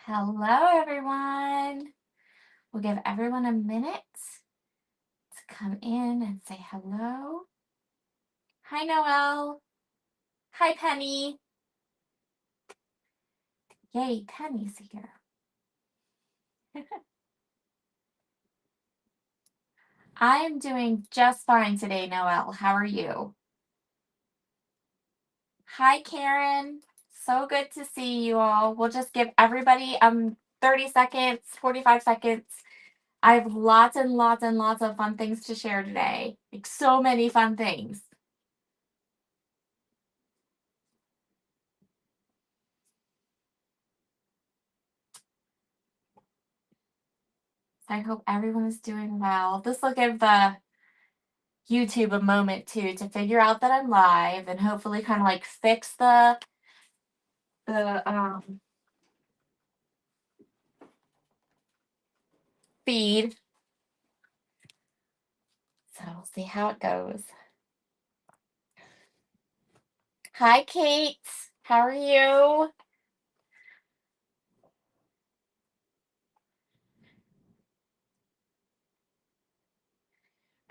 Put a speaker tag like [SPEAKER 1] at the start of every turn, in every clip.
[SPEAKER 1] Hello, everyone. We'll give everyone a minute to come in and say hello. Hi, Noelle. Hi, Penny. Yay, Penny's here. I'm doing just fine today, Noelle. How are you? Hi, Karen. So good to see you all. We'll just give everybody 30 seconds, 45 seconds. I have lots and lots and lots of fun things to share today. Like so many fun things. I hope everyone is doing well. This will give the YouTube a moment too to figure out that I'm live and hopefully kind of like fix the feed. So we'll see how it goes. Hi, Kate. How are you?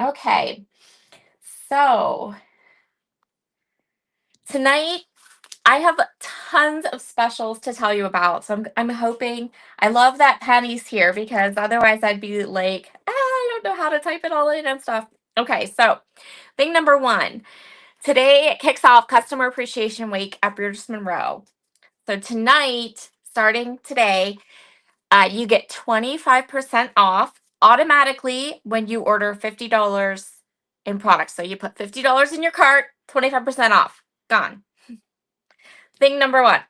[SPEAKER 1] Okay. So tonight I have tons of specials to tell you about. So I'm hoping, I love that Penny's here because otherwise I'd be like, I don't know how to type it all in and stuff. Okay, so thing number one. Today kicks off Customer Appreciation Week at Brutus Monroe. So tonight, starting today, you get 25% off automatically when you order $50 in products. So you put $50 in your cart, 25% off. Gone. Thing number one.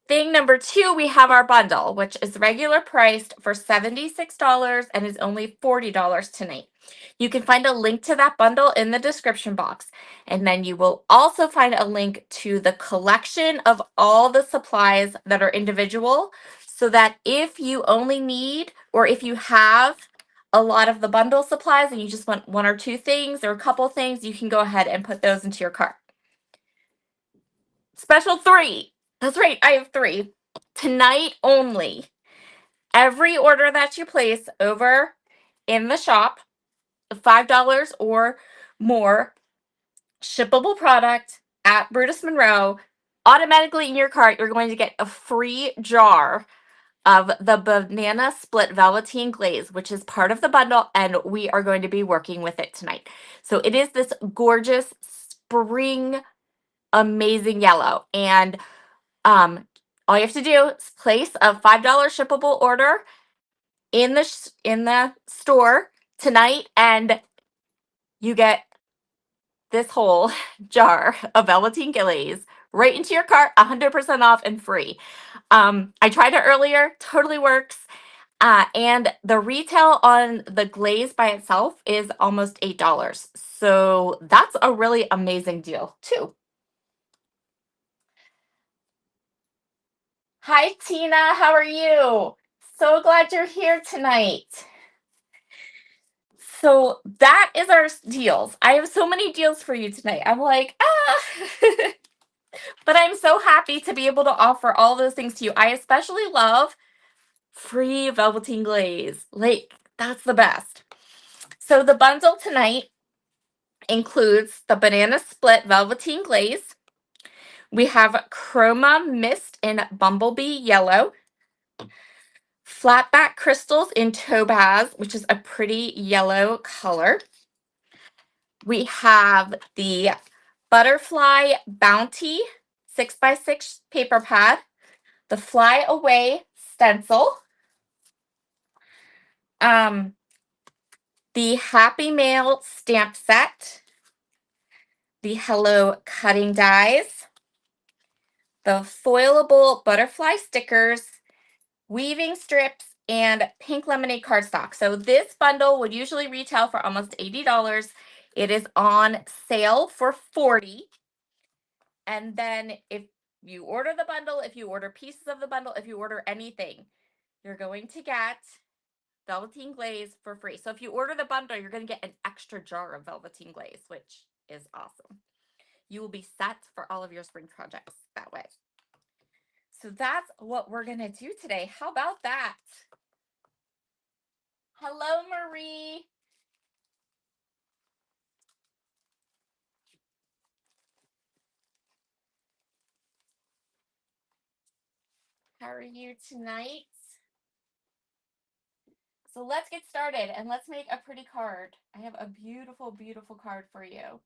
[SPEAKER 1] Thing number two, we have our bundle, which is regular priced for $76 and is only $40 tonight. You can find a link to that bundle in the description box. And then you will also find a link to the collection of all the supplies that are individual, so that if you only need, or if you have a lot of the bundle supplies and you just want one or two things or a couple things, you can go ahead and put those into your cart. Special three. That's right, I have three. Tonight only. Every order that you place over in the shop, $5 or more, shippable product at Brutus Monroe, automatically in your cart, you're going to get a free jar of the banana split velveteen glaze, which is part of the bundle, and we are going to be working with it tonight. So it is this gorgeous spring amazing yellow, and all you have to do is place a $5 shippable order in the store tonight, and you get this whole jar of velveteen glaze right into your cart, 100% off and free. I tried it earlier, totally works. And the retail on the glaze by itself is almost $8. So that's a really amazing deal too. Hi, Tina. How are you? So glad you're here tonight. So that is our deals. I have so many deals for you tonight. I'm like, but I'm so happy to be able to offer all those things to you. I especially love free velveteen glaze. Like, that's the best. So the bundle tonight includes the banana split velveteen glaze. We have chroma mist in bumblebee yellow, flatback crystals in topaz, which is a pretty yellow color. We have the butterfly bounty 6x6 paper pad, the fly away stencil, the Happy Mail stamp set, the Hello cutting dies, the foilable butterfly stickers, weaving strips, and pink lemonade cardstock. So this bundle would usually retail for almost $80. It is on sale for $40. And then if you order the bundle, if you order pieces of the bundle, if you order anything, you're going to get velveteen glaze for free. So if you order the bundle, you're going to get an extra jar of velveteen glaze, which is awesome. You will be set for all of your spring projects that way. So that's what we're going to do today. How about that? Hello, Marie. How are you tonight? So let's get started and let's make a pretty card. I have a beautiful, beautiful card for you.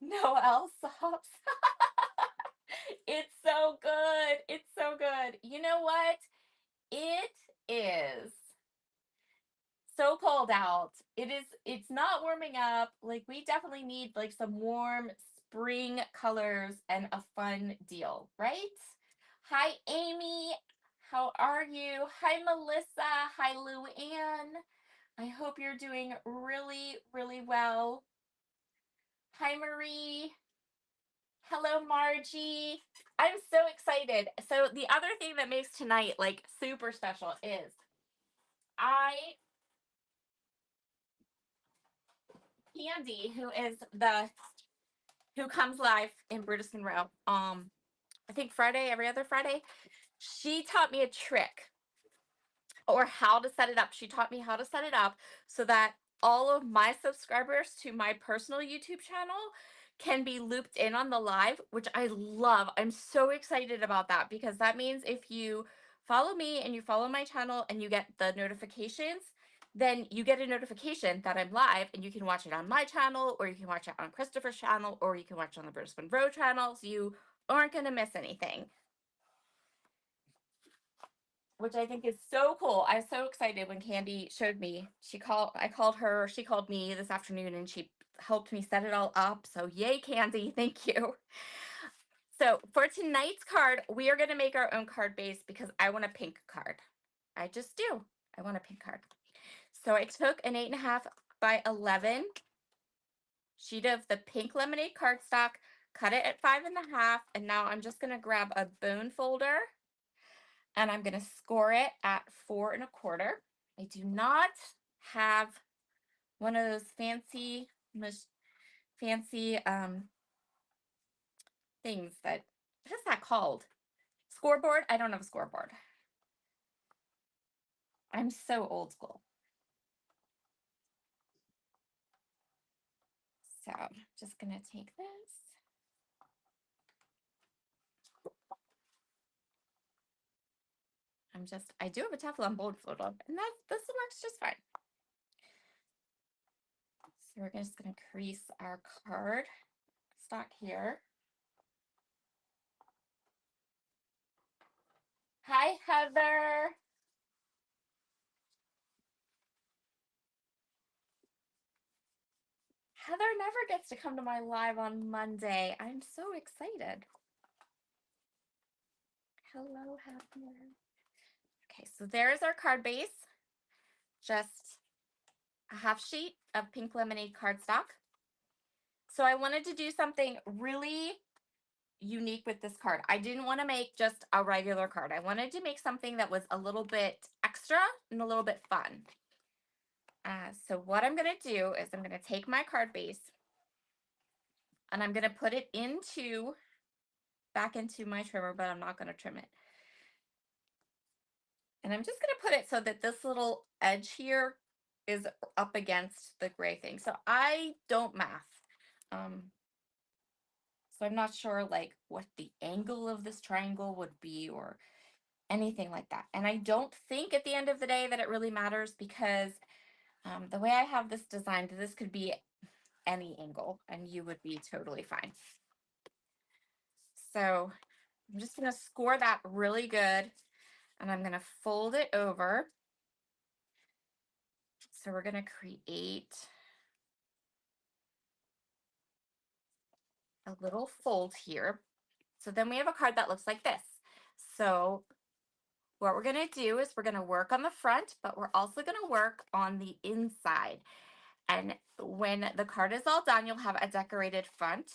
[SPEAKER 1] Noelle sobs. It's so good. It's so good. You know what? It is so cold out. It's not warming up. Like we definitely need like some warm spring colors and a fun deal, right? Hi Amy. How are you? Hi Melissa. Hi Luann. I hope you're doing really, really well. Hi Marie. Hello Margie. I'm so excited. So the other thing that makes tonight like super special is I Candy, who comes live in Brutus Monroe, I think Friday, every other Friday, she taught me a trick or how to set it up. She taught me how to set it up so that all of my subscribers to my personal YouTube channel can be looped in on the live, which I love. I'm so excited about that because that means if you follow me and you follow my channel and you get the notifications, then you get a notification that I'm live and you can watch it on my channel or you can watch it on Christopher's channel or you can watch it on the Bruce Monroe channel. So you aren't going to miss anything, which I think is so cool. I was so excited when Candy showed me. I called her, she called me this afternoon and she helped me set it all up. So yay, Candy, thank you. So for tonight's card, we are going to make our own card base because I want a pink card. I just do. I want a pink card. So I took an 8.5 by 11 sheet of the pink lemonade cardstock, cut it at 5.5, and now I'm just going to grab a bone folder and I'm going to score it at 4.25. I do not have one of those fancy things that, what is that called? Scoreboard? I don't have a scoreboard. I'm so old school. So I'm just going to take this. I do have a Teflon bone folder, and this works just fine. So we're just going to crease our card stock here. Hi, Heather. Heather never gets to come to my live on Monday. I'm so excited. Hello, Heather. Okay, so there's our card base. Just a half sheet of pink lemonade cardstock. So I wanted to do something really unique with this card. I didn't want to make just a regular card. I wanted to make something that was a little bit extra and a little bit fun. So what I'm going to do is I'm going to take my card base and I'm going to put it back into my trimmer, but I'm not going to trim it. And I'm just going to put it so that this little edge here is up against the gray thing. So I don't math. So I'm not sure like what the angle of this triangle would be or anything like that. And I don't think at the end of the day that it really matters because the way I have this designed, this could be any angle and you would be totally fine. So I'm just going to score that really good and I'm going to fold it over. So we're going to create a little fold here. So then we have a card that looks like this. So what we're going to do is we're going to work on the front, but we're also going to work on the inside. And when the card is all done, you'll have a decorated front,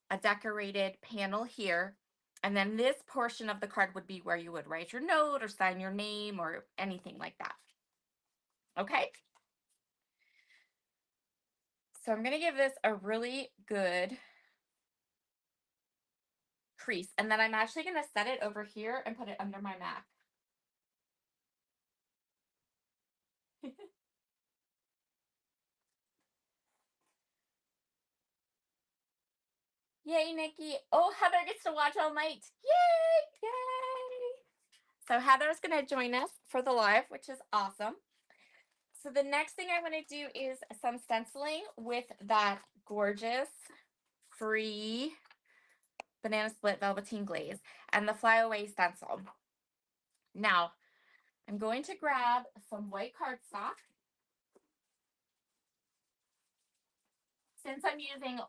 [SPEAKER 1] a decorated panel here, and then this portion of the card would be where you would write your note or sign your name or anything like that. Okay? So I'm going to give this a really good crease. And then I'm actually going to set it over here and put it under my Mac. Yay, Nikki. Oh, Heather gets to watch all night. Yay! Yay! So Heather's going to join us for the live, which is awesome. So the next thing I want to do is some stenciling with that gorgeous free banana split velveteen glaze and the flyaway stencil. Now, I'm going to grab some white cardstock. Since I'm using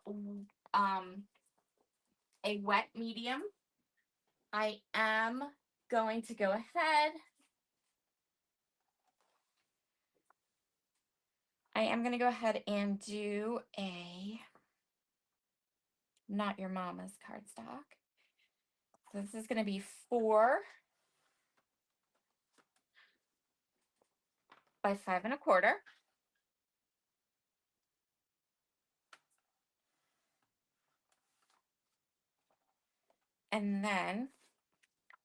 [SPEAKER 1] a wet medium, I am going to go ahead. I am going to go ahead and do a not your mama's cardstock. So this is going to be 4 by 5 1/4. And then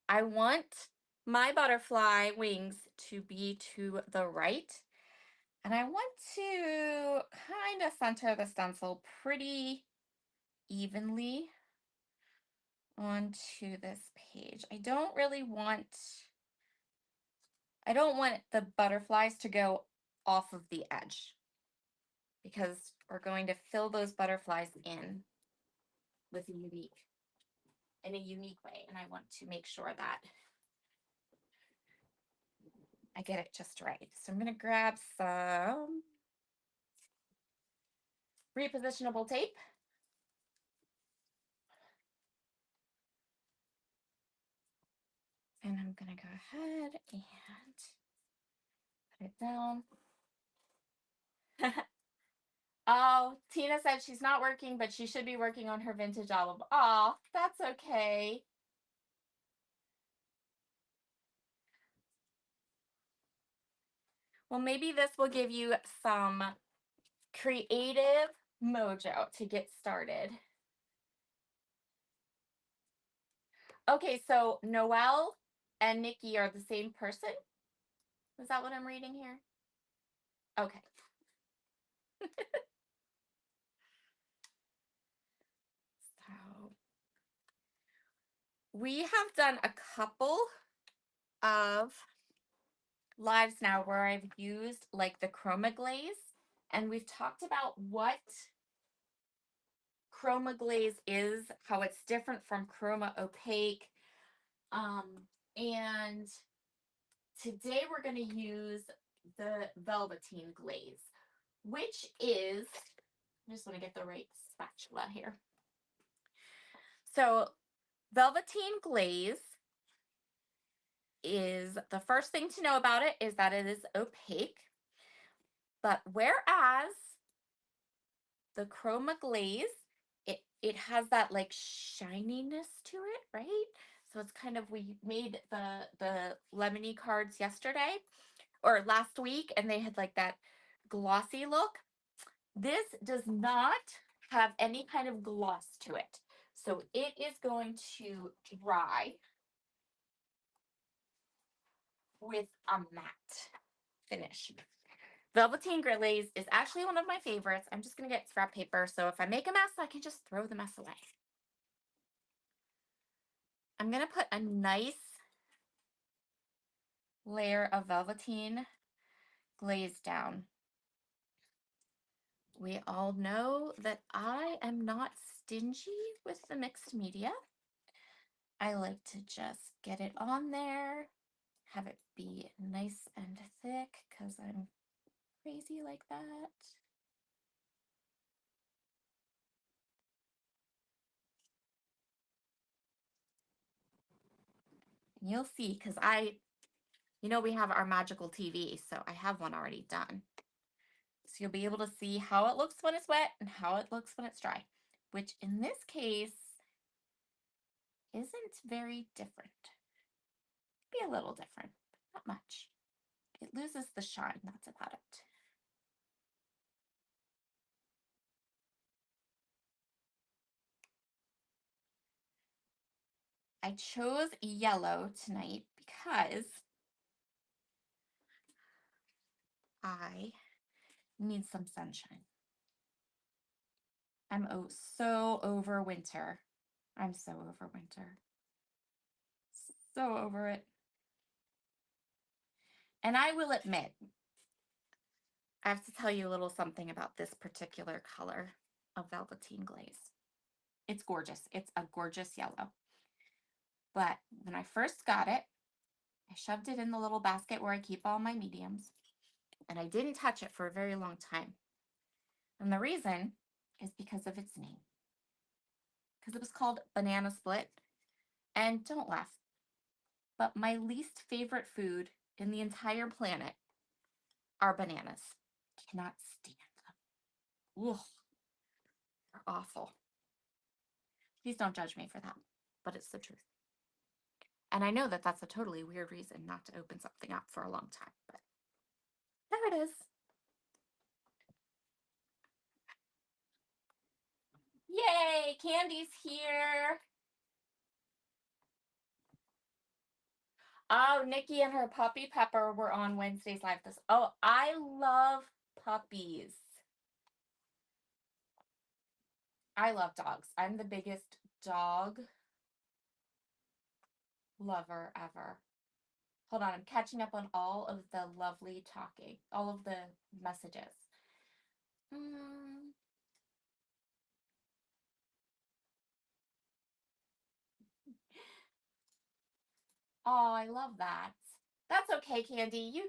[SPEAKER 1] I want my butterfly wings to be to the right. And I want to kind of center the stencil pretty evenly onto this page. I don't want the butterflies to go off of the edge because we're going to fill those butterflies in with in a unique way. And I want to make sure that I get it just right. So I'm going to grab some repositionable tape. And I'm going to go ahead and put it down. Oh, Tina said she's not working, but she should be working on her vintage album. Oh, that's okay. Well, maybe this will give you some creative mojo to get started. Okay, so Noelle and Nikki are the same person? Is that what I'm reading here? Okay. So we have done a couple of lives now where I've used like the chroma glaze, and we've talked about what chroma glaze is, how it's different from chroma opaque. And today we're going to use the velveteen glaze, which is, I just want to get the right spatula here. So velveteen glaze is, the first thing to know about it is that it is opaque. But whereas the chroma glaze, it has that like shininess to it, right? So it's kind of, we made the lemony cards yesterday or last week, and they had like that glossy look. This does not have any kind of gloss to it. So it is going to dry with a matte finish. Velveteen glaze is actually one of my favorites. I'm just going to get scrap paper, so if I make a mess, I can just throw the mess away. I'm going to put a nice layer of velveteen glaze down. We all know that I am not stingy with the mixed media. I like to just get it on there, have it be nice and thick because I'm crazy like that. And you'll see, because we have our magical TV, so I have one already done. So you'll be able to see how it looks when it's wet and how it looks when it's dry, which in this case isn't very different. Be a little different, but not much. It loses the shine, that's about it. I chose yellow tonight because I need some sunshine. I'm so over winter. I'm so over winter. So over it. And I will admit, I have to tell you a little something about this particular color of velveteen glaze. It's gorgeous. It's a gorgeous yellow. But when I first got it, I shoved it in the little basket where I keep all my mediums, and I didn't touch it for a very long time. And the reason is because of its name. Because it was called Banana Split. And don't laugh, but my least favorite food in the entire planet are bananas. Cannot stand them. Ugh, they're awful. Please don't judge me for that, but it's the truth. And I know that that's a totally weird reason not to open something up for a long time, but there it is. Yay, Candy's here. Oh, Nikki and her puppy Pepper were on Wednesday's live. Oh, I love puppies. I love dogs. I'm the biggest dog lover ever. Hold on, I'm catching up on all of the lovely talking, all of the messages. Oh, I love that. That's okay, Candy. You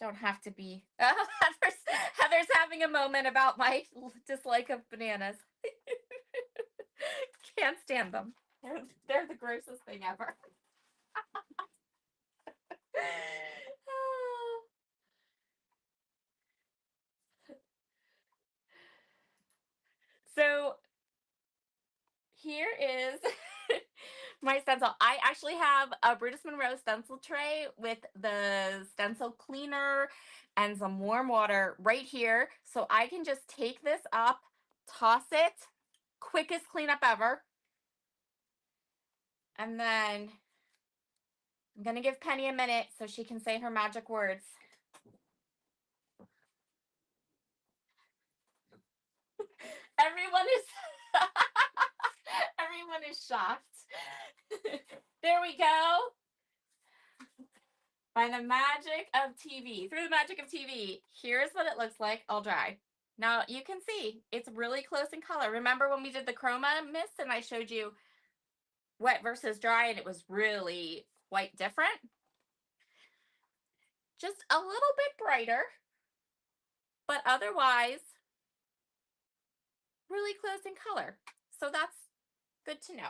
[SPEAKER 1] don't have to be. Heather's having a moment about my dislike of bananas. Can't stand them. They're the grossest thing ever. So here is my stencil. I actually have a Brutus Monroe stencil tray with the stencil cleaner and some warm water right here. So I can just take this up, toss it, quickest cleanup ever. And then I'm going to give Penny a minute so she can say her magic words. Everyone is everyone is shocked. There we go. By the magic of TV, through the magic of TV, here's what it looks like all dry. Now you can see it's really close in color. Remember when we did the chroma mist and I showed you wet versus dry and it was really quite different? Just a little bit brighter, but otherwise really close in color. So that's good to know.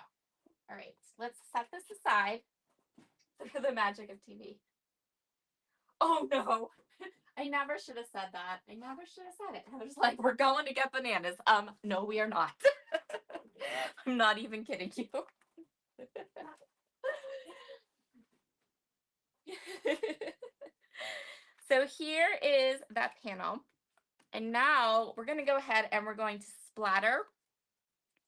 [SPEAKER 1] All right, let's set this aside for the magic of TV. Oh no, I never should have said that. I never should have said it. I was like, we're going to get bananas. No, we are not. I'm not even kidding you. So here is that panel. And now we're going to go ahead and we're going to splatter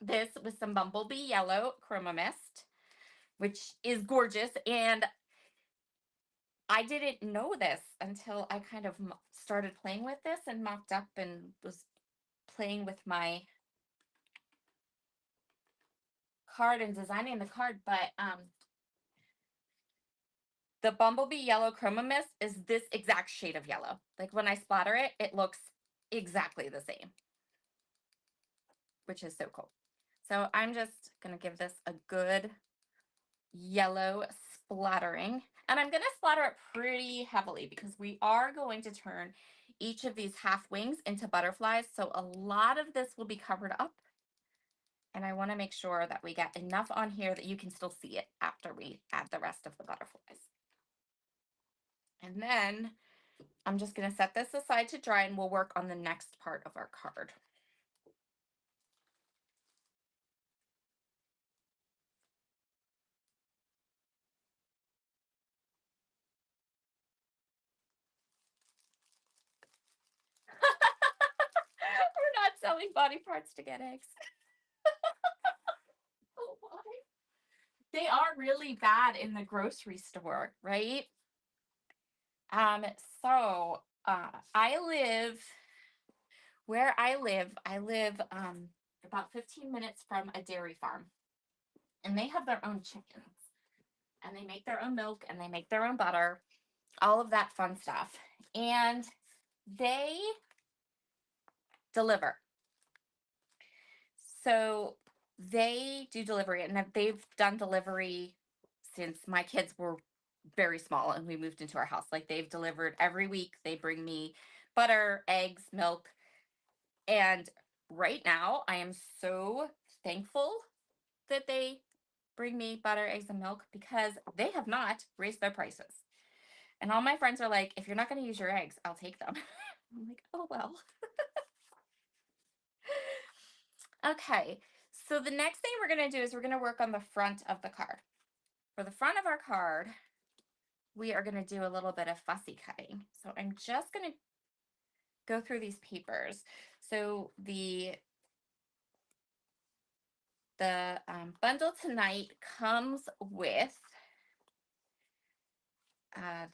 [SPEAKER 1] this with some Bumblebee Yellow Chroma Mist, which is gorgeous. And I didn't know this until I kind of started playing with this and mocked up and was playing with my card and designing the card, but the Bumblebee Yellow Chroma Mist is this exact shade of yellow. Like when I splatter it, it looks exactly the same, which is so cool. So I'm just going to give this a good yellow splattering. And I'm going to splatter it pretty heavily because we are going to turn each of these half wings into butterflies. So a lot of this will be covered up. And I want to make sure that we get enough on here that you can still see it after we add the rest of the butterflies. And then I'm just going to set this aside to dry and we'll work on the next part of our card. We're not selling body parts to get eggs. Oh, why? They are really bad in the grocery store, right? Um, so I live where I live about 15 minutes from a dairy farm, and they have their own chickens, and they make their own milk, and they make their own butter, all of that fun stuff. And they deliver. So they do delivery, and they've done delivery since my kids were very small and we moved into our house. Like, they've delivered every week. They bring me butter, eggs, milk. And right now, I am so thankful that they bring me butter, eggs, and milk, because they have not raised their prices. And all my friends are like, if you're not going to use your eggs, I'll take them. I'm like, oh, well. Okay. So the next thing we're going to do is we're going to work on the front of the card. For the front of our card, we are going to do a little bit of fussy cutting. So I'm just going to go through these papers. So the bundle tonight comes with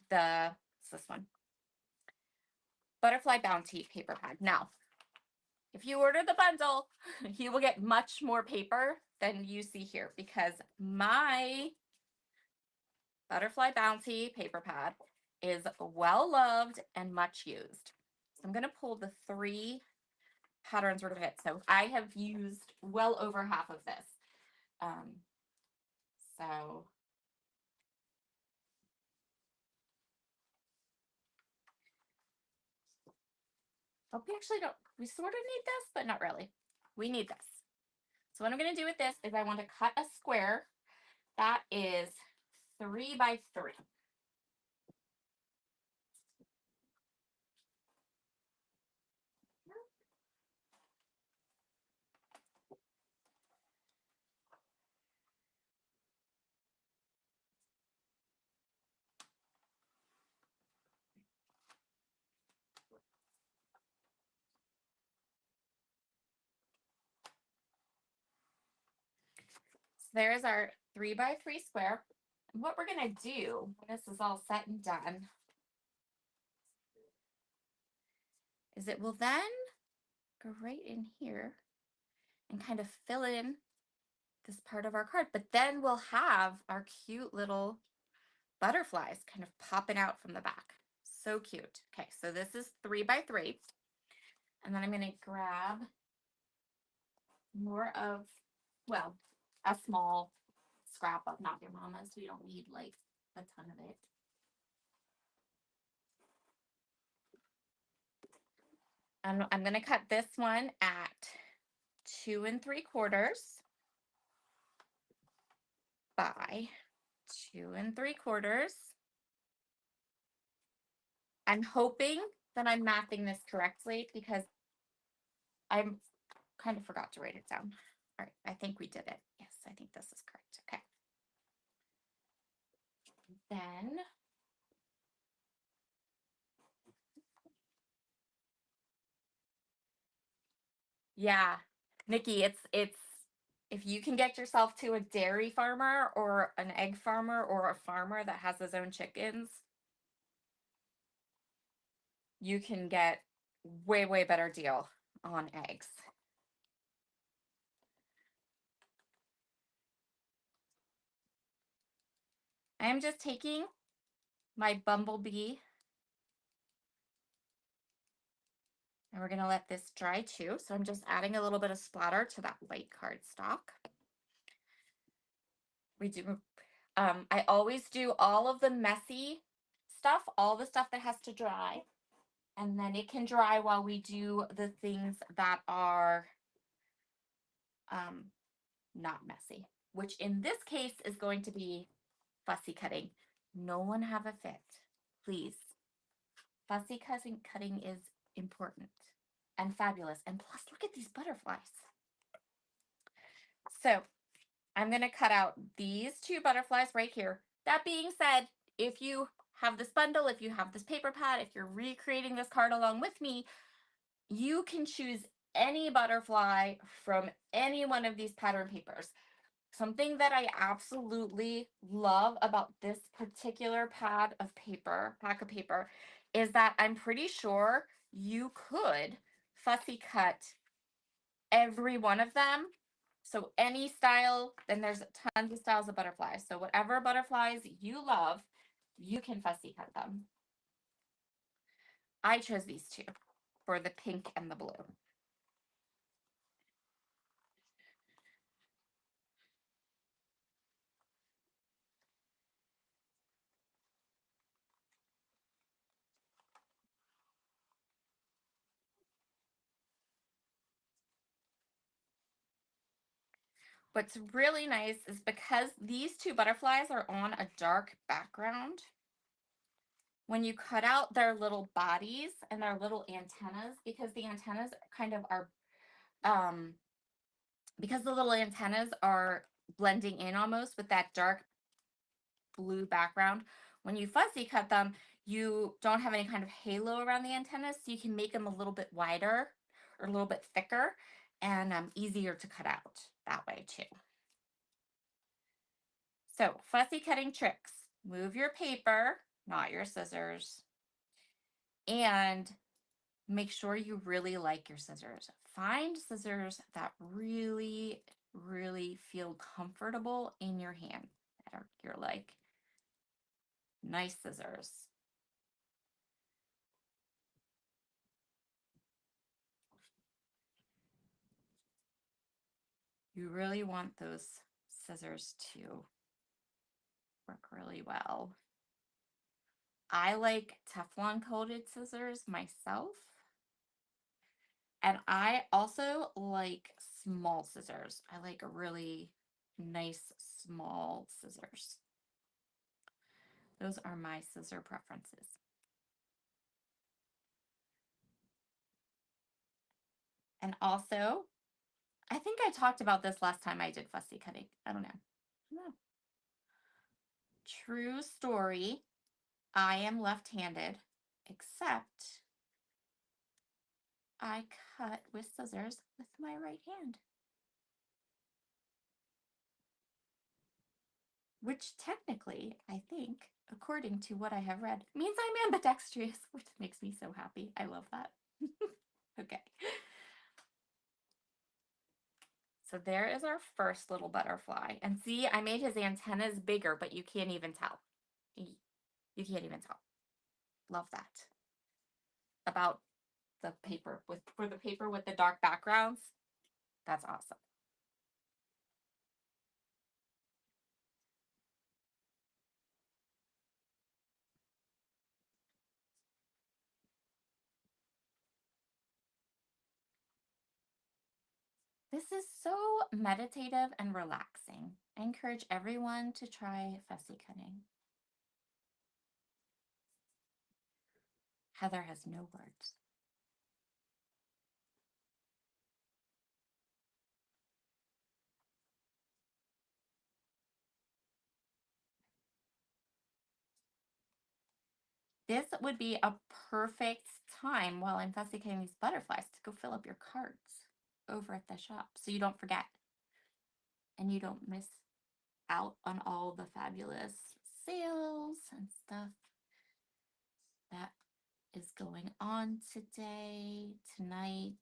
[SPEAKER 1] what's this one? Butterfly Bounty paper pad. Now, if you order the bundle, you will get much more paper than you see here, because my Butterfly Bounty paper pad is well loved and much used. So I'm going to pull the 3 patterns we're going to hit. So I have used well over half of this. So we actually don't, we sort of need this, but not really. We need this. So what I'm going to do with this is I want to cut a square that is 3 by 3. So there's our 3 by 3 square. And what we're going to do when this is all set and done is it will then go right in here and kind of fill in this part of our card. But then we'll have our cute little butterflies kind of popping out from the back. So cute. Okay, so this is 3 by 3. And then I'm going to grab more of, well, a small scrap of Not Your Mama's. We don't need like a ton of it. And I'm going to cut this one at 2 3/4 by 2 3/4. I'm hoping that I'm mapping this correctly, because I kind of forgot to write it down. All right, I think we did it. Yes, I think this is correct. Okay. Then yeah, Nikki, it's if you can get yourself to a dairy farmer or an egg farmer or a farmer that has his own chickens, you can get way, way better deal on eggs. I am just taking my bumblebee, and we're going to let this dry too. So I'm just adding a little bit of splatter to that white cardstock. We do, I always do all of the messy stuff, all the stuff that has to dry. And then it can dry while we do the things that are not messy, which in this case is going to be fussy cutting. No one have a fit, please. Fussy cutting is important and fabulous. And plus, look at these butterflies. So I'm going to cut out these 2 butterflies right here. That being said, if you have this bundle, if you have this paper pad, if you're recreating this card along with me, you can choose any butterfly from any one of these pattern papers. Something that I absolutely love about this particular pack of paper, is that I'm pretty sure you could fussy cut every one of them. So any style, then there's tons of styles of butterflies. So whatever butterflies you love, you can fussy cut them. I chose these two for the pink and the blue. What's really nice is because these two butterflies are on a dark background, when you cut out their little bodies and their little antennas, because the antennas kind of are, um, because the little antennas are blending in almost with that dark blue background, when you fussy cut them, you don't have any kind of halo around the antennas, so you can make them a little bit wider or a little bit thicker and easier to cut out that way too. So, fussy cutting tricks. Move your paper, not your scissors, and make sure you really like your scissors. Find scissors that really, really feel comfortable in your hand. That are you're like, nice scissors. You really want those scissors to work really well. I like Teflon coated scissors myself. And I also like small scissors. I like really nice small scissors. Those are my scissor preferences. And also, I think I talked about this last time I did fussy cutting. I don't know. True story. I am left-handed, except I cut with scissors with my right hand. Which technically, I think, according to what I have read, means I'm ambidextrous, which makes me so happy. I love that. Okay. So there is our first little butterfly. And see, I made his antennas bigger, but you can't even tell. You can't even tell. Love that. About the paper for the paper with the dark backgrounds. That's awesome. This is so meditative and relaxing. I encourage everyone to try fussy cutting. Heather has no words. This would be a perfect time while I'm fussy cutting these butterflies to go fill up your carts over at the shop so you don't forget and you don't miss out on all the fabulous sales and stuff that is going on today, tonight.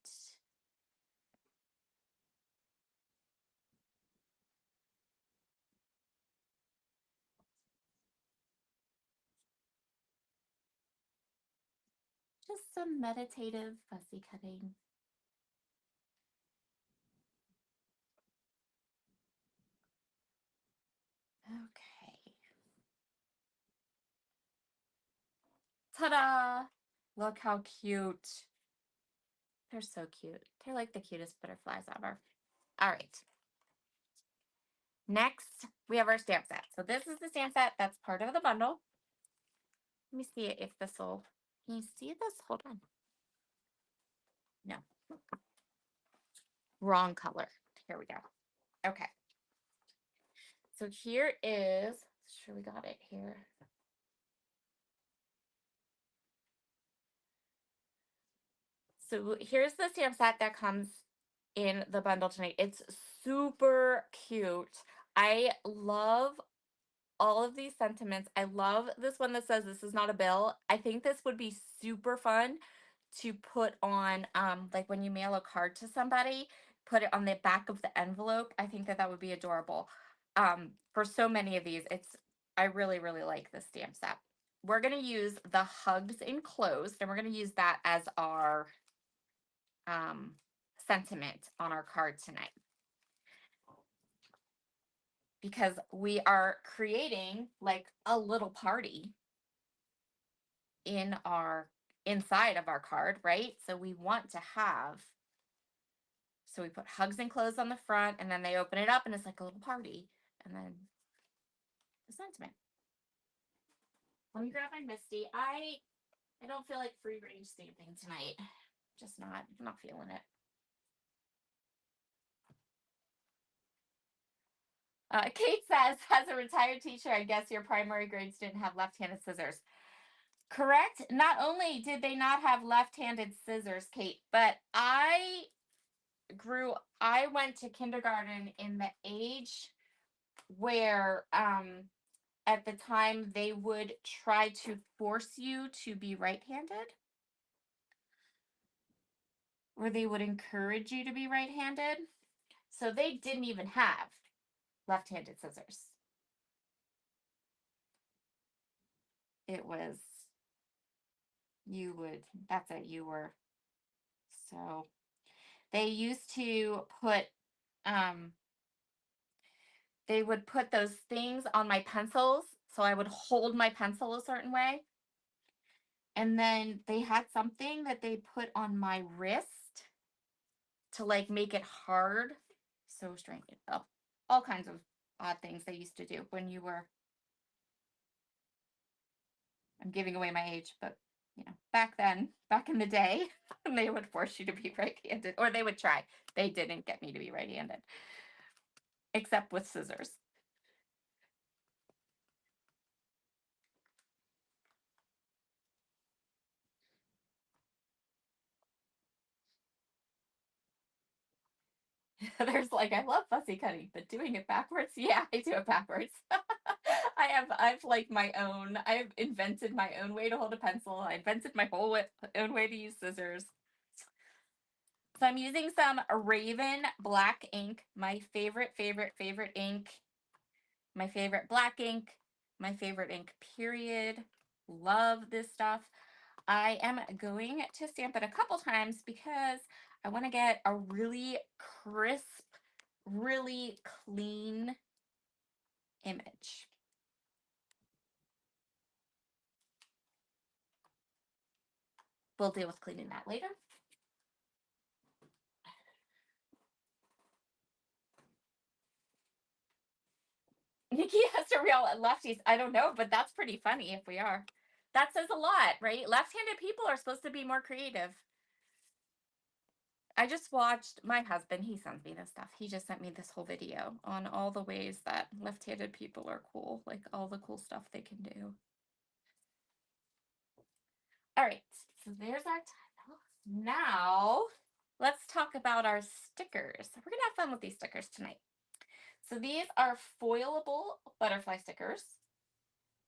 [SPEAKER 1] Just some meditative fussy cutting. Okay. Ta-da! Look how cute. They're so cute. They're like the cutest butterflies ever. All right. Next, we have our stamp set. So this is the stamp set that's part of the bundle. Let me see if this will, can you see this? Hold on. No. Wrong color. Here we go. Okay. So here is, sure we got it here. So here's the stamp set that comes in the bundle tonight. It's super cute. I love all of these sentiments. I love this one that says this is not a bill. I think this would be super fun to put on, like when you mail a card to somebody, put it on the back of the envelope. I think that that would be adorable. For so many of these, I really, really like this stamp set. We're going to use the hugs enclosed, and we're going to use that as our um, sentiment on our card tonight, because we are creating like a little party in our inside of our card, right? So we want to have, so we put hugs and clothes on the front, and then they open it up and it's like a little party, and then the sentiment. Let me grab my Misty. I don't feel like free range stamping tonight. Just not. I'm not feeling it. Kate says, as a retired teacher, I guess your primary grades didn't have left-handed scissors. Correct. Not only did they not have left-handed scissors, Kate, but I went to kindergarten in the age where at the time they would try to force you to be right-handed, or they would encourage you to be right-handed. So they didn't even have left-handed scissors. It was, that's it, you were. So they used to put, um, they would put those things on my pencils. So I would hold my pencil a certain way. And then they had something that they put on my wrist to like make it hard. So strange. Oh, all kinds of odd things they used to do when you were, I'm giving away my age, but back then, back in the day, they would force you to be right-handed, or they would try. They didn't get me to be right-handed, except with scissors. There's like, I love fussy cutting, but doing it backwards, yeah, I do it backwards. I've like I've invented my own way to hold a pencil. I invented my own way to use scissors. So I'm using some Raven black ink, my favorite, favorite, favorite ink, my favorite black ink, my favorite ink, period. Love this stuff. I am going to stamp it a couple times because I want to get a really crisp, really clean image. We'll deal with cleaning that later. Nikki has to reel at lefties. I don't know, but that's pretty funny if we are. That says a lot, right? Left-handed people are supposed to be more creative. I just watched my husband, he sends me this stuff. He just sent me this whole video on all the ways that left-handed people are cool, like all the cool stuff they can do. All right, so there's our title. Now, let's talk about our stickers. We're gonna have fun with these stickers tonight. So these are foilable butterfly stickers.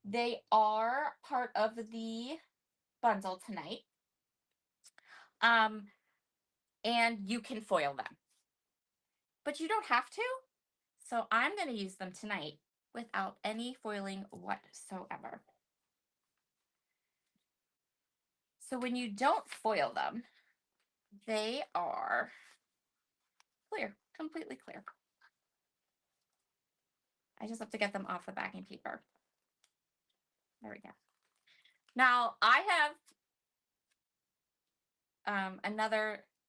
[SPEAKER 1] They are part of the bundle tonight. And you can foil them, but you don't have to. So I'm going to use them tonight without any foiling whatsoever. So when you don't foil them, they are clear, completely clear. I just have to get them off the backing paper. There we go. Now I have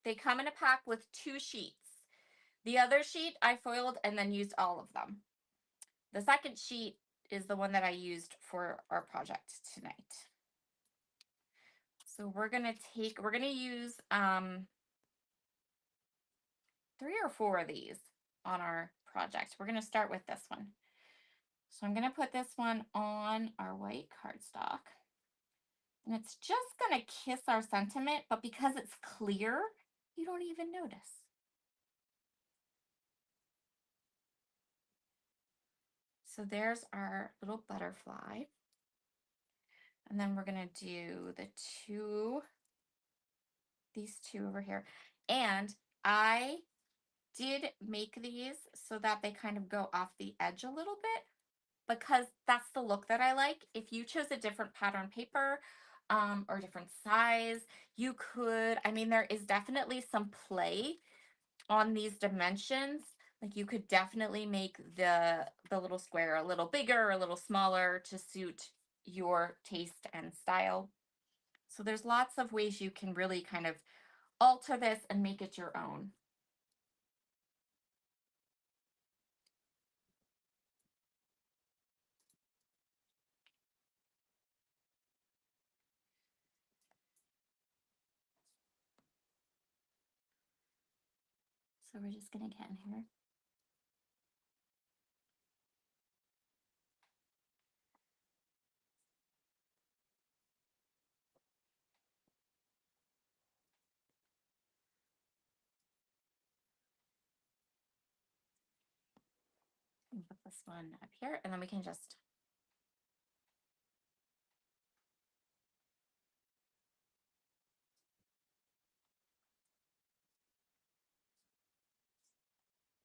[SPEAKER 1] they come in a pack with 2 sheets. The other sheet I foiled and then used all of them. The second sheet is the one that I used for our project tonight. So we're going to use 3 or 4 of these on our project. We're going to start with this one. So I'm going to put this one on our white cardstock. And it's just going to kiss our sentiment, but because it's clear, you don't even notice. So there's our little butterfly. And then we're going to do these two over here. And I did make these so that they kind of go off the edge a little bit because that's the look that I like. If you chose a different pattern paper or different size, you could, I mean, there is definitely some play on these dimensions. Like you could definitely make the little square a little bigger or a little smaller to suit your taste and style. So there's lots of ways you can really kind of alter this and make it your own. So we're just going to get in here. And put this one up here, and then we can just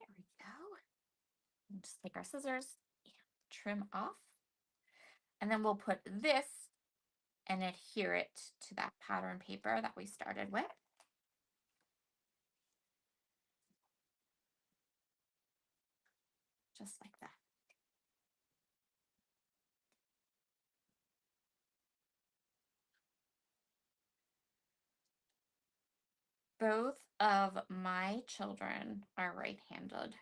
[SPEAKER 1] there we go. And just take our scissors and trim off. And then we'll put this and adhere it to that pattern paper that we started with. Just like that. Both of my children are right-handed,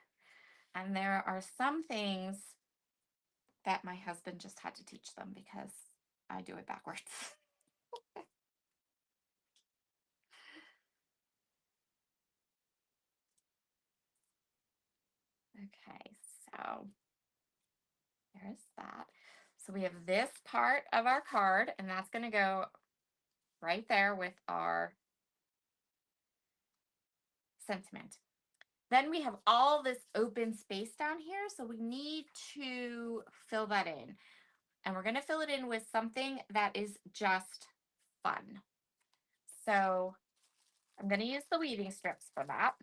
[SPEAKER 1] and there are some things that my husband just had to teach them because I do it backwards. Okay, so there's that. So we have this part of our card, and that's going to go right there with our sentiment. Then we have all this open space down here, so we need to fill that in. And we're going to fill it in with something that is just fun. So I'm going to use the weaving strips for that.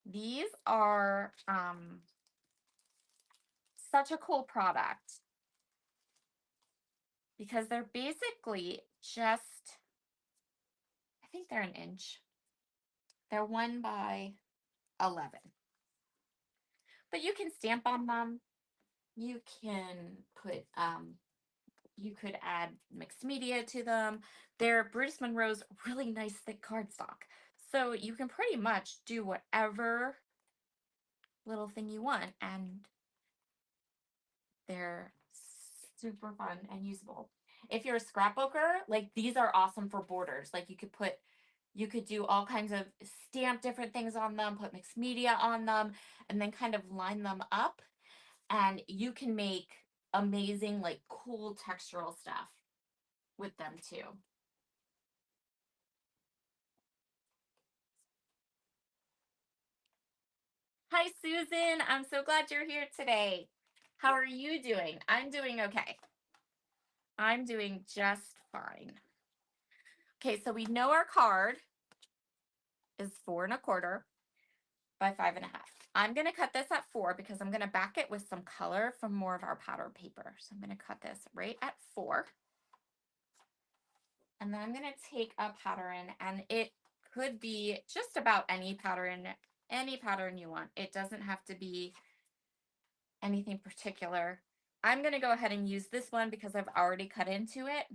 [SPEAKER 1] These are such a cool product because they're basically just, I think they're an inch. They're 1 by 11. But you can stamp on them. You can put, you could add mixed media to them. They're Bruce Monroe's really nice thick cardstock. So you can pretty much do whatever little thing you want, and they're super fun and usable. If you're a scrapbooker, like these are awesome for borders. Like you could do all kinds of stamp different things on them, put mixed media on them, and then kind of line them up. And you can make amazing, like cool textural stuff with them too. Hi, Susan. I'm so glad you're here today. How are you doing? I'm doing okay. I'm doing just fine. Okay, so we know our card is 4 1/4 by 5 1/2. I'm going to cut this at 4 because I'm going to back it with some color from more of our pattern paper. So I'm going to cut this right at 4. And then I'm going to take a pattern, and it could be just about any pattern you want. It doesn't have to be anything particular. I'm going to go ahead and use this one because I've already cut into it.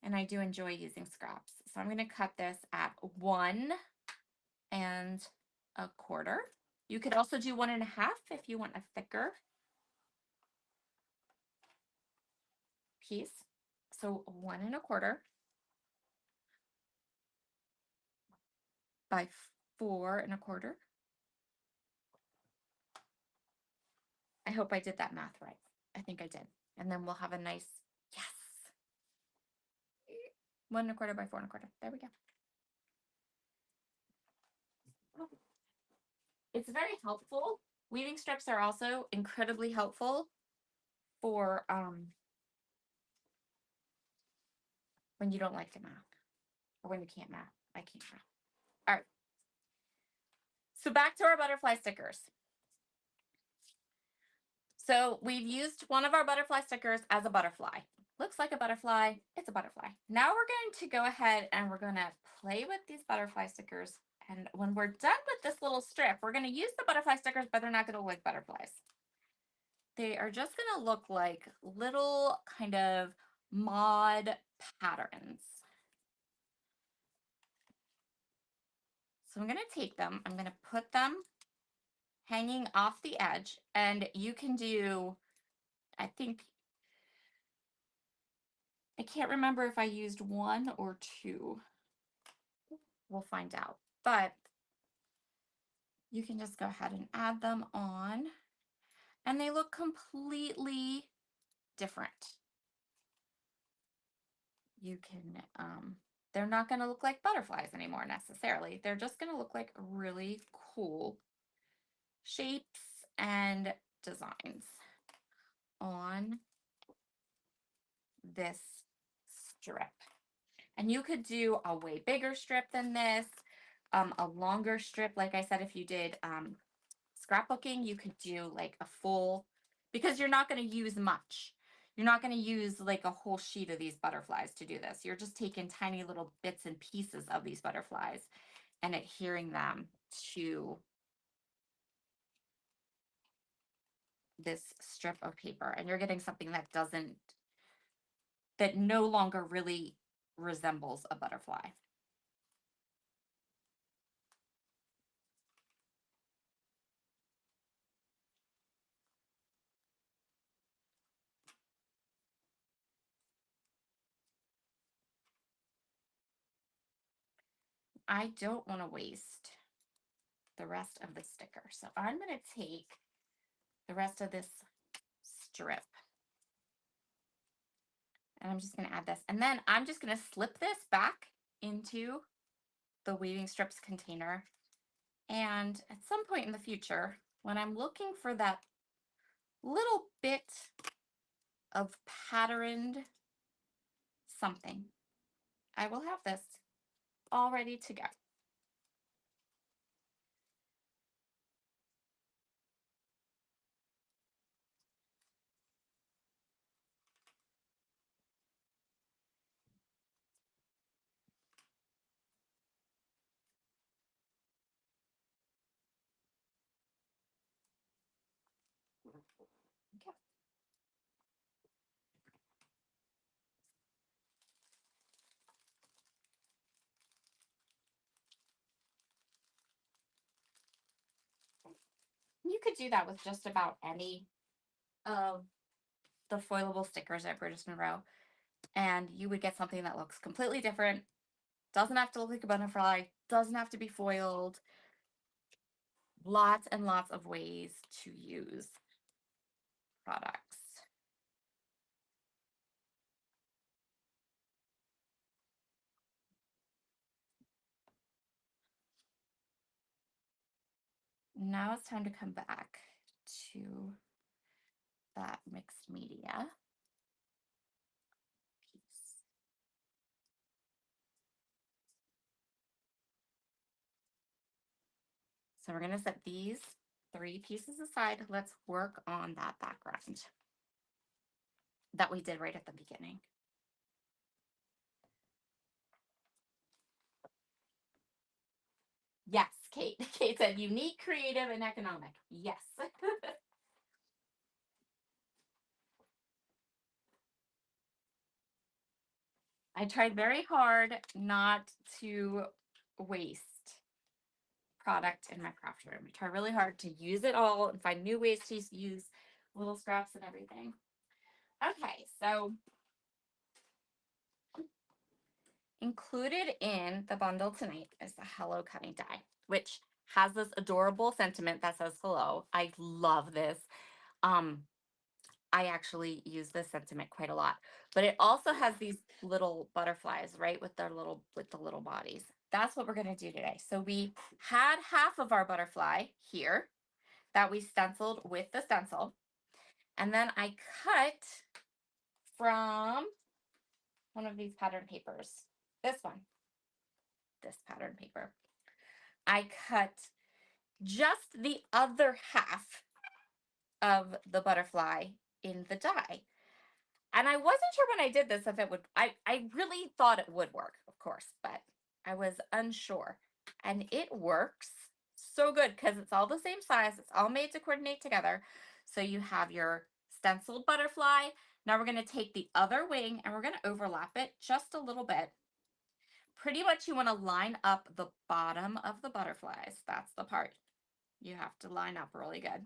[SPEAKER 1] And I do enjoy using scraps. So I'm going to cut this at 1 1/4. You could also do 1 1/2 if you want a thicker piece. So 1 1/4 by 4 1/4. I hope I did that math right. I think I did. And then we'll have a nice, yes, 1 1/4 by 4 1/4. There we go. It's very helpful Weaving strips are also incredibly helpful for when you don't like to math or when you can't math. I can't math. All right. So back to our butterfly stickers. So we've used one of our butterfly stickers as a butterfly. Looks like a butterfly. It's a butterfly. Now we're going to go ahead and we're going to play with these butterfly stickers. And when we're done with this little strip, we're going to use the butterfly stickers, but they're not going to look like butterflies. They are just going to look like little kind of mod patterns. So I'm going to take them, I'm going to put them hanging off the edge, and you can do, I think, I can't remember if I used one or two. We'll find out. But you can just go ahead and add them on, and they look completely different. You can, they're not going to look like butterflies anymore necessarily. They're just going to look like really cool shapes and designs on this strip. And you could do a way bigger strip than this, a longer strip. Like I said, if you did scrapbooking, you could do like a full, because you're not going to use much. You're not going to use like a whole sheet of these butterflies to do this. You're just taking tiny little bits and pieces of these butterflies and adhering them to this strip of paper. And you're getting something that that no longer really resembles a butterfly. I don't want to waste the rest of the sticker. So I'm going to take the rest of this strip and I'm just going to add this. And then I'm just going to slip this back into the weaving strips container. And at some point in the future, when I'm looking for that little bit of patterned something, I will have this all ready to go. Okay. You could do that with just about any of the foilable stickers at British Monroe, and you would get something that looks completely different. Doesn't have to look like a butterfly, doesn't have to be foiled. Lots and lots of ways to use products. Now it's time to come back to that mixed media piece. So we're going to set these 3 pieces aside. Let's work on that background that we did right at the beginning. Yes, Kate. Kate said unique, creative, and economic. Yes. I tried very hard not to waste product in my craft room. I try really hard to use it all and find new ways to use little scraps and everything. Okay, so included in the bundle tonight is the Hello Cutting Die, which has this adorable sentiment that says hello. I love this. I actually use this sentiment quite a lot, but it also has these little butterflies, right, with the little bodies. That's what we're going to do today. So we had half of our butterfly here. that we stenciled with the stencil. And then I cut from one of these pattern papers. This one, this pattern paper. I cut just the other half of the butterfly in the die. And I wasn't sure when I did this if it would, I really thought it would work, of course, but I was unsure. And it works so good because it's all the same size. It's all made to coordinate together. So you have your stenciled butterfly. Now we're going to take the other wing and we're going to overlap it just a little bit. Pretty much you want to line up the bottom of the butterflies. That's the part you have to line up really good.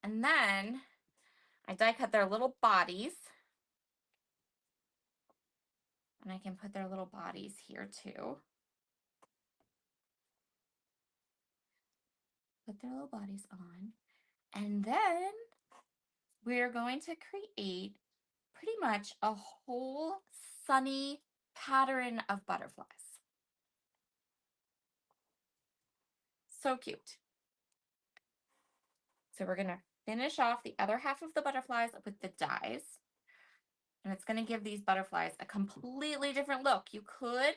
[SPEAKER 1] And then I die cut their little bodies. And I can put their little bodies here too. Put their little bodies on. And then we're going to create pretty much a whole sunny pattern of butterflies. So cute. So we're going to finish off the other half of the butterflies with the dies. And it's going to give these butterflies a completely different look. You could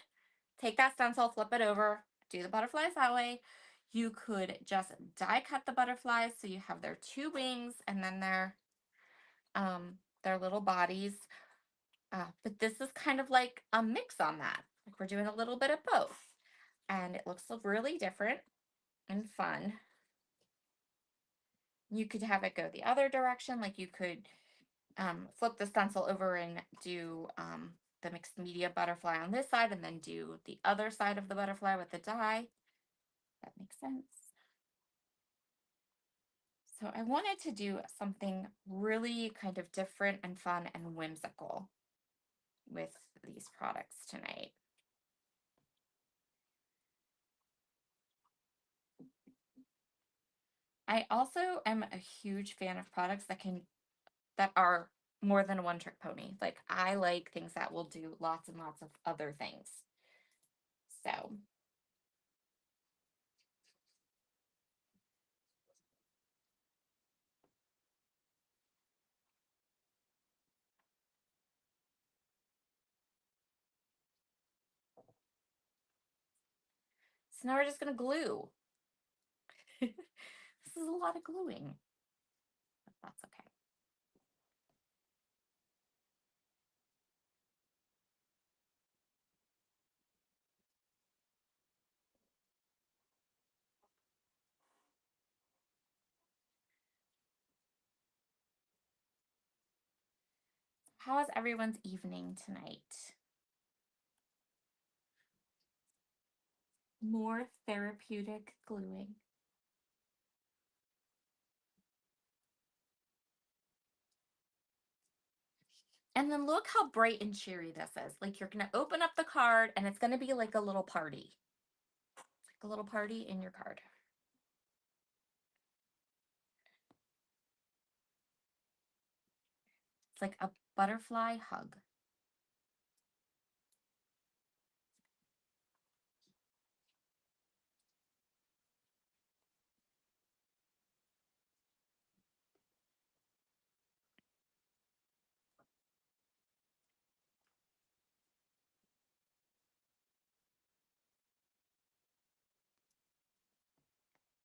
[SPEAKER 1] take that stencil, flip it over, do the butterflies that way. You could just die cut the butterflies so you have their two wings and then their little bodies. But this is kind of like a mix on that. Like we're doing a little bit of both. And it looks really different and fun. You could have it go the other direction. Like you could flip the stencil over and do the mixed media butterfly on this side and then do the other side of the butterfly with the die. That makes sense. So I wanted to do something really kind of different and fun and whimsical with these products tonight. I also am a huge fan of products that are more than a one trick pony. Like I like things that will do lots and lots of other things. So now we're just gonna glue. This is a lot of gluing, but that's okay. How is everyone's evening tonight? More therapeutic gluing. And then look how bright and cheery this is. Like you're going to open up the card and it's going to be like a little party. Like a little party in your card. It's like a butterfly hug.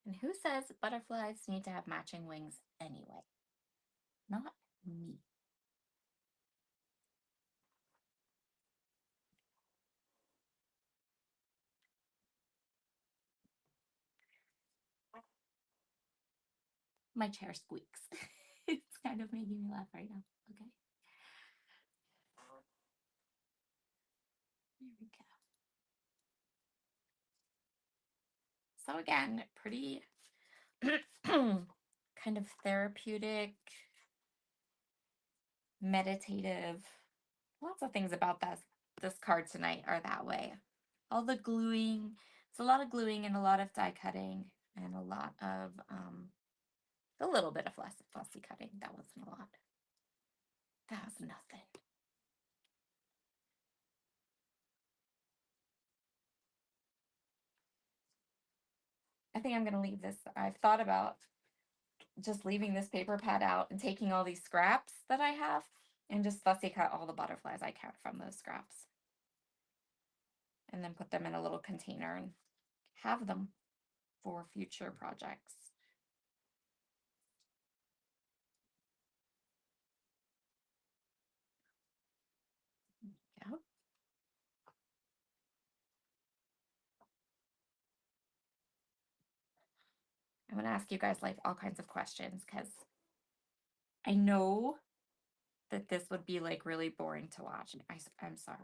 [SPEAKER 1] And who says butterflies need to have matching wings anyway? Not me. My chair squeaks. It's kind of making me laugh right now. Okay. There we go. So again, pretty kind of therapeutic, meditative. Lots of things about this card tonight are that way. All the gluing. It's a lot of gluing and a lot of die cutting and a lot of a little bit of fussy cutting. That wasn't a lot. That was nothing. I think I'm going to leave this. I've thought about just leaving this paper pad out and taking all these scraps that I have and just fussy cut all the butterflies I cut from those scraps. And then put them in a little container and have them for future projects. Yeah. I'm going to ask you guys like all kinds of questions because I know that this would be like really boring to watch. I'm sorry.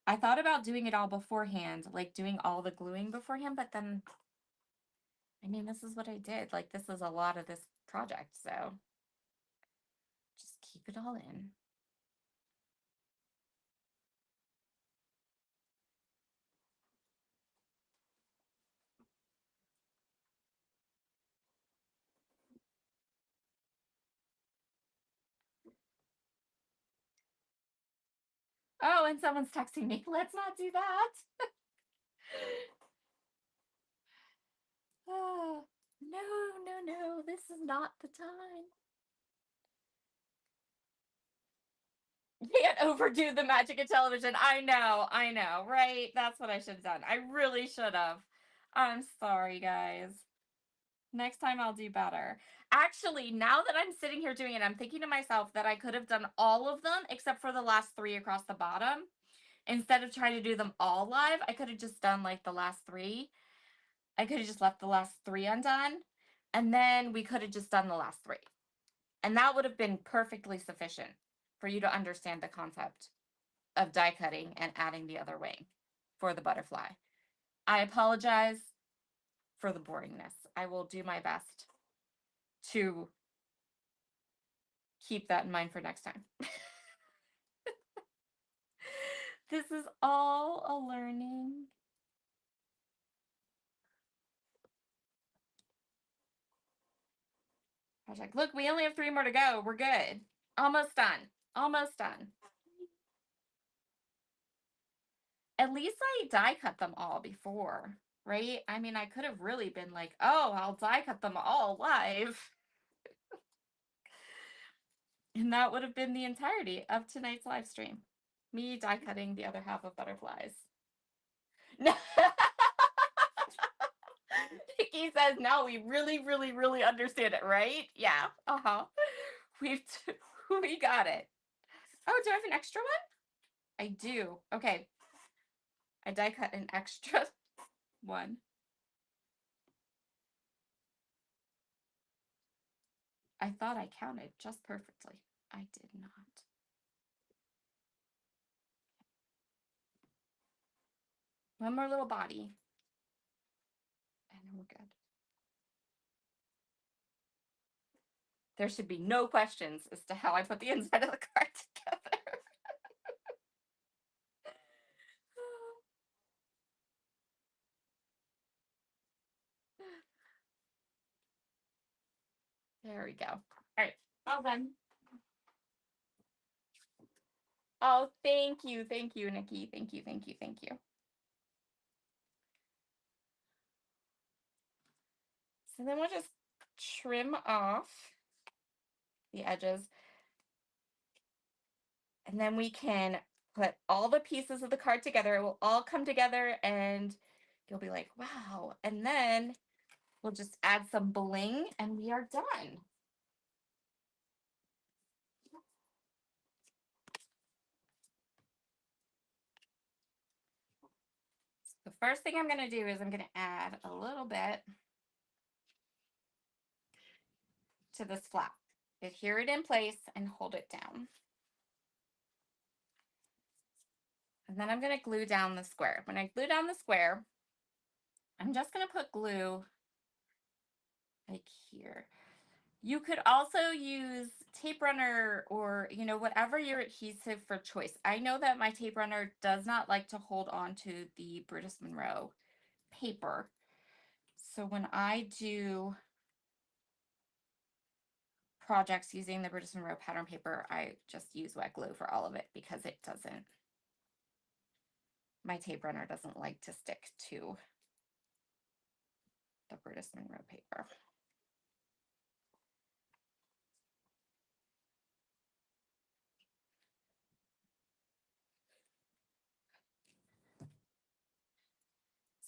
[SPEAKER 1] I thought about doing it all beforehand, like doing all the gluing beforehand, but then, I mean, this is what I did. Like, this is a lot of this project, so just keep it all in. Oh, and someone's texting me. Let's not do that. Oh, no. This is not the time. You can't overdo the magic of television. I know, right? That's what I should have done. I really should have. I'm sorry, guys. Next time I'll do better. Actually, now that I'm sitting here doing it, I'm thinking to myself that I could have done all of them except for the last 3 across the bottom. Instead of trying to do them all live, I could have just done like the last 3. I could have just left the last 3 undone. And then we could have just done the last 3. And that would have been perfectly sufficient for you to understand the concept of die cutting and adding the other wing for the butterfly. I apologize for the boringness. I will do my best to keep that in mind for next time. This is all a learning. Project. Look, we only have 3 more to go. We're good. Almost done. Almost done. At least I die cut them all before, right? I mean, I could have really been like, oh, I'll die cut them all live. And that would have been the entirety of tonight's live stream. Me die cutting the other half of butterflies. Vicky says, no, we really understand it, right? Yeah. Uh-huh. We've we got it. Oh, do I have an extra one? I do. Okay. I die cut an extra one. I thought I counted just perfectly. I did not. One more little body. And then we're good. There should be no questions as to how I put the inside of the card together. There we go. All right. Well done. Oh, thank you, Nikki. Thank you. So then we'll just trim off the edges. And then we can put all the pieces of the card together. It will all come together and you'll be like, wow. And then we'll just add some bling and we are done. The first thing I'm going to do is I'm going to add a little bit to this flap. Adhere it in place and hold it down. And then I'm going to glue down the square. When I glue down the square, I'm just going to put glue like here. You could also use tape runner or, whatever your adhesive for choice. I know that my tape runner does not like to hold on to the Brutus Monroe paper. So when I do projects using the Brutus Monroe pattern paper, I just use wet glue for all of it because my tape runner doesn't like to stick to the Brutus Monroe paper.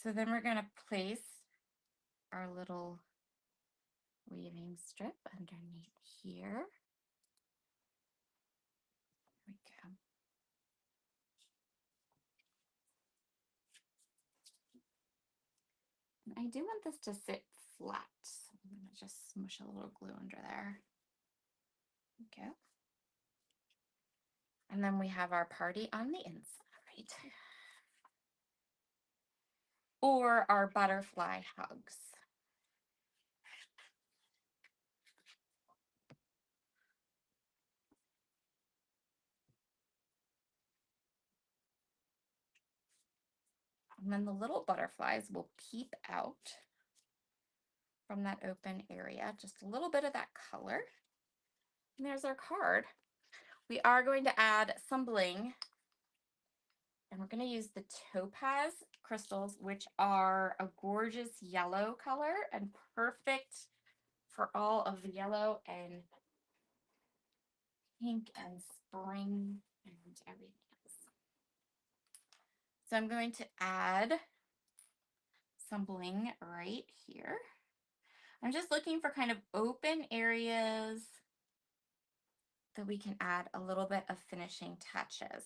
[SPEAKER 1] So then we're going to place our little weaving strip underneath here. There we go. And I do want this to sit flat. So I'm going to just smush a little glue under there. Okay. And then we have our party on the inside. Or our butterfly hugs. And then the little butterflies will peep out from that open area, just a little bit of that color. And there's our card. We are going to add some bling, and we're going to use the topaz crystals, which are a gorgeous yellow color and perfect for all of the yellow and pink and spring and everything else. So I'm going to add some bling right here. I'm just looking for kind of open areas that we can add a little bit of finishing touches.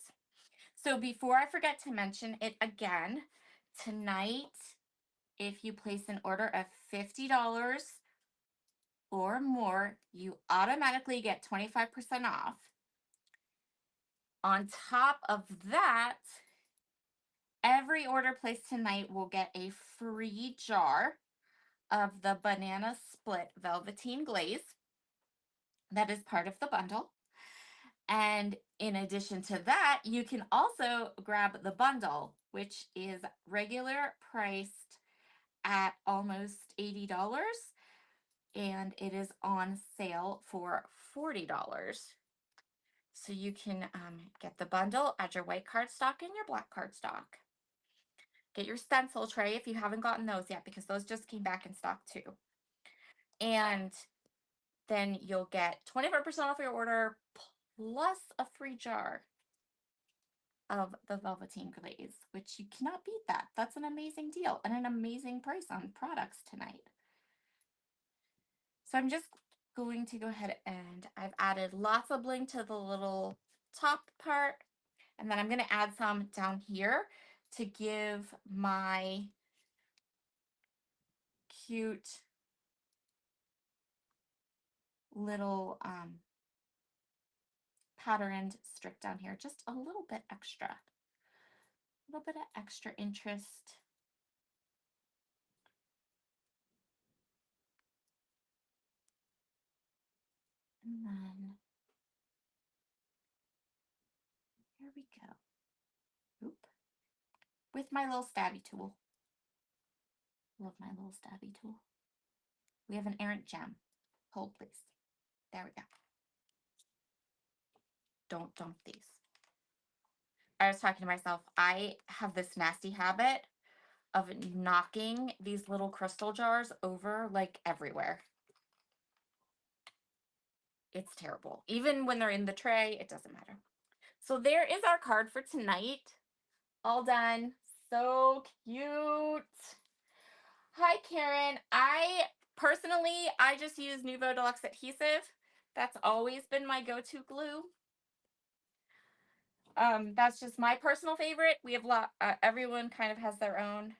[SPEAKER 1] So before I forget to mention it again, tonight, if you place an order of $50 or more, you automatically get 25% off. On top of that, every order placed tonight will get a free jar of the banana split velveteen glaze. That is part of the bundle. And in addition to that, you can also grab the bundle, which is regular priced at almost $80, and it is on sale for $40. So you can get the bundle, add your white cardstock and your black cardstock. Get your stencil tray if you haven't gotten those yet, because those just came back in stock too. And then you'll get 25% off your order plus a free jar of the velveteen glaze, which you cannot beat that. That's an amazing deal and an amazing price on products tonight. So I'm just going to go ahead and I've added lots of bling to the little top part, and then I'm going to add some down here to give my cute little patterned strip down here just a little bit extra. A little bit of extra interest. And then here we go. Oop. With my little stabby tool. Love my little stabby tool. We have an errant gem. Hold, please. There we go. Don't dump these. I was talking to myself. I have this nasty habit of knocking these little crystal jars over like everywhere. It's terrible. Even when they're in the tray, it doesn't matter. So there is our card for tonight. All done. So cute. Hi, Karen. I just use Nuvo Deluxe adhesive. That's always been my go-to glue. That's just my personal favorite. We have everyone kind of has their own.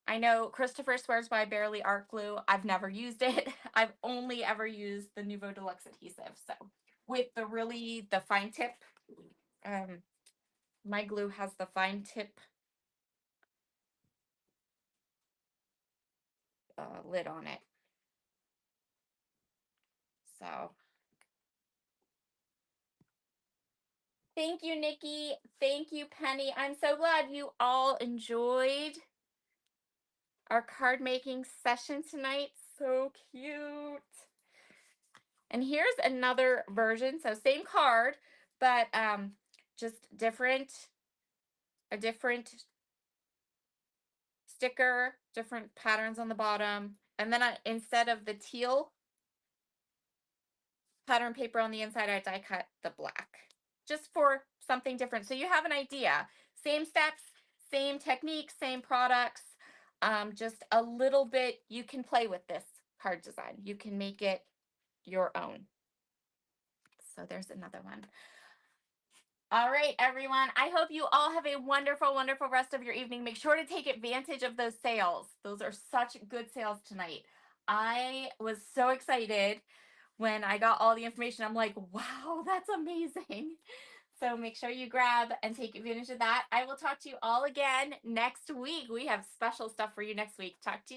[SPEAKER 1] I know Christopher swears by Barely Art Glue. I've never used it. I've only ever used the Nuvo Deluxe adhesive. So with the fine tip, my glue has the fine tip lid on it. So thank you, Nikki. Thank you, Penny. I'm so glad you all enjoyed our card making session tonight. So cute. And here's another version. So same card, but just a different sticker, different patterns on the bottom. And then instead of the teal pattern paper on the inside, I die cut the black, just for something different. So you have an idea. Same steps, same technique, same products, just a little bit. You can play with this card design. You can make it your own. So there's another one. All right, everyone. I hope you all have a wonderful, wonderful rest of your evening. Make sure to take advantage of those sales. Those are such good sales tonight. I was so excited when I got all the information. I'm like, wow, that's amazing. So make sure you grab and take advantage of that. I will talk to you all again next week. We have special stuff for you next week. Talk to you.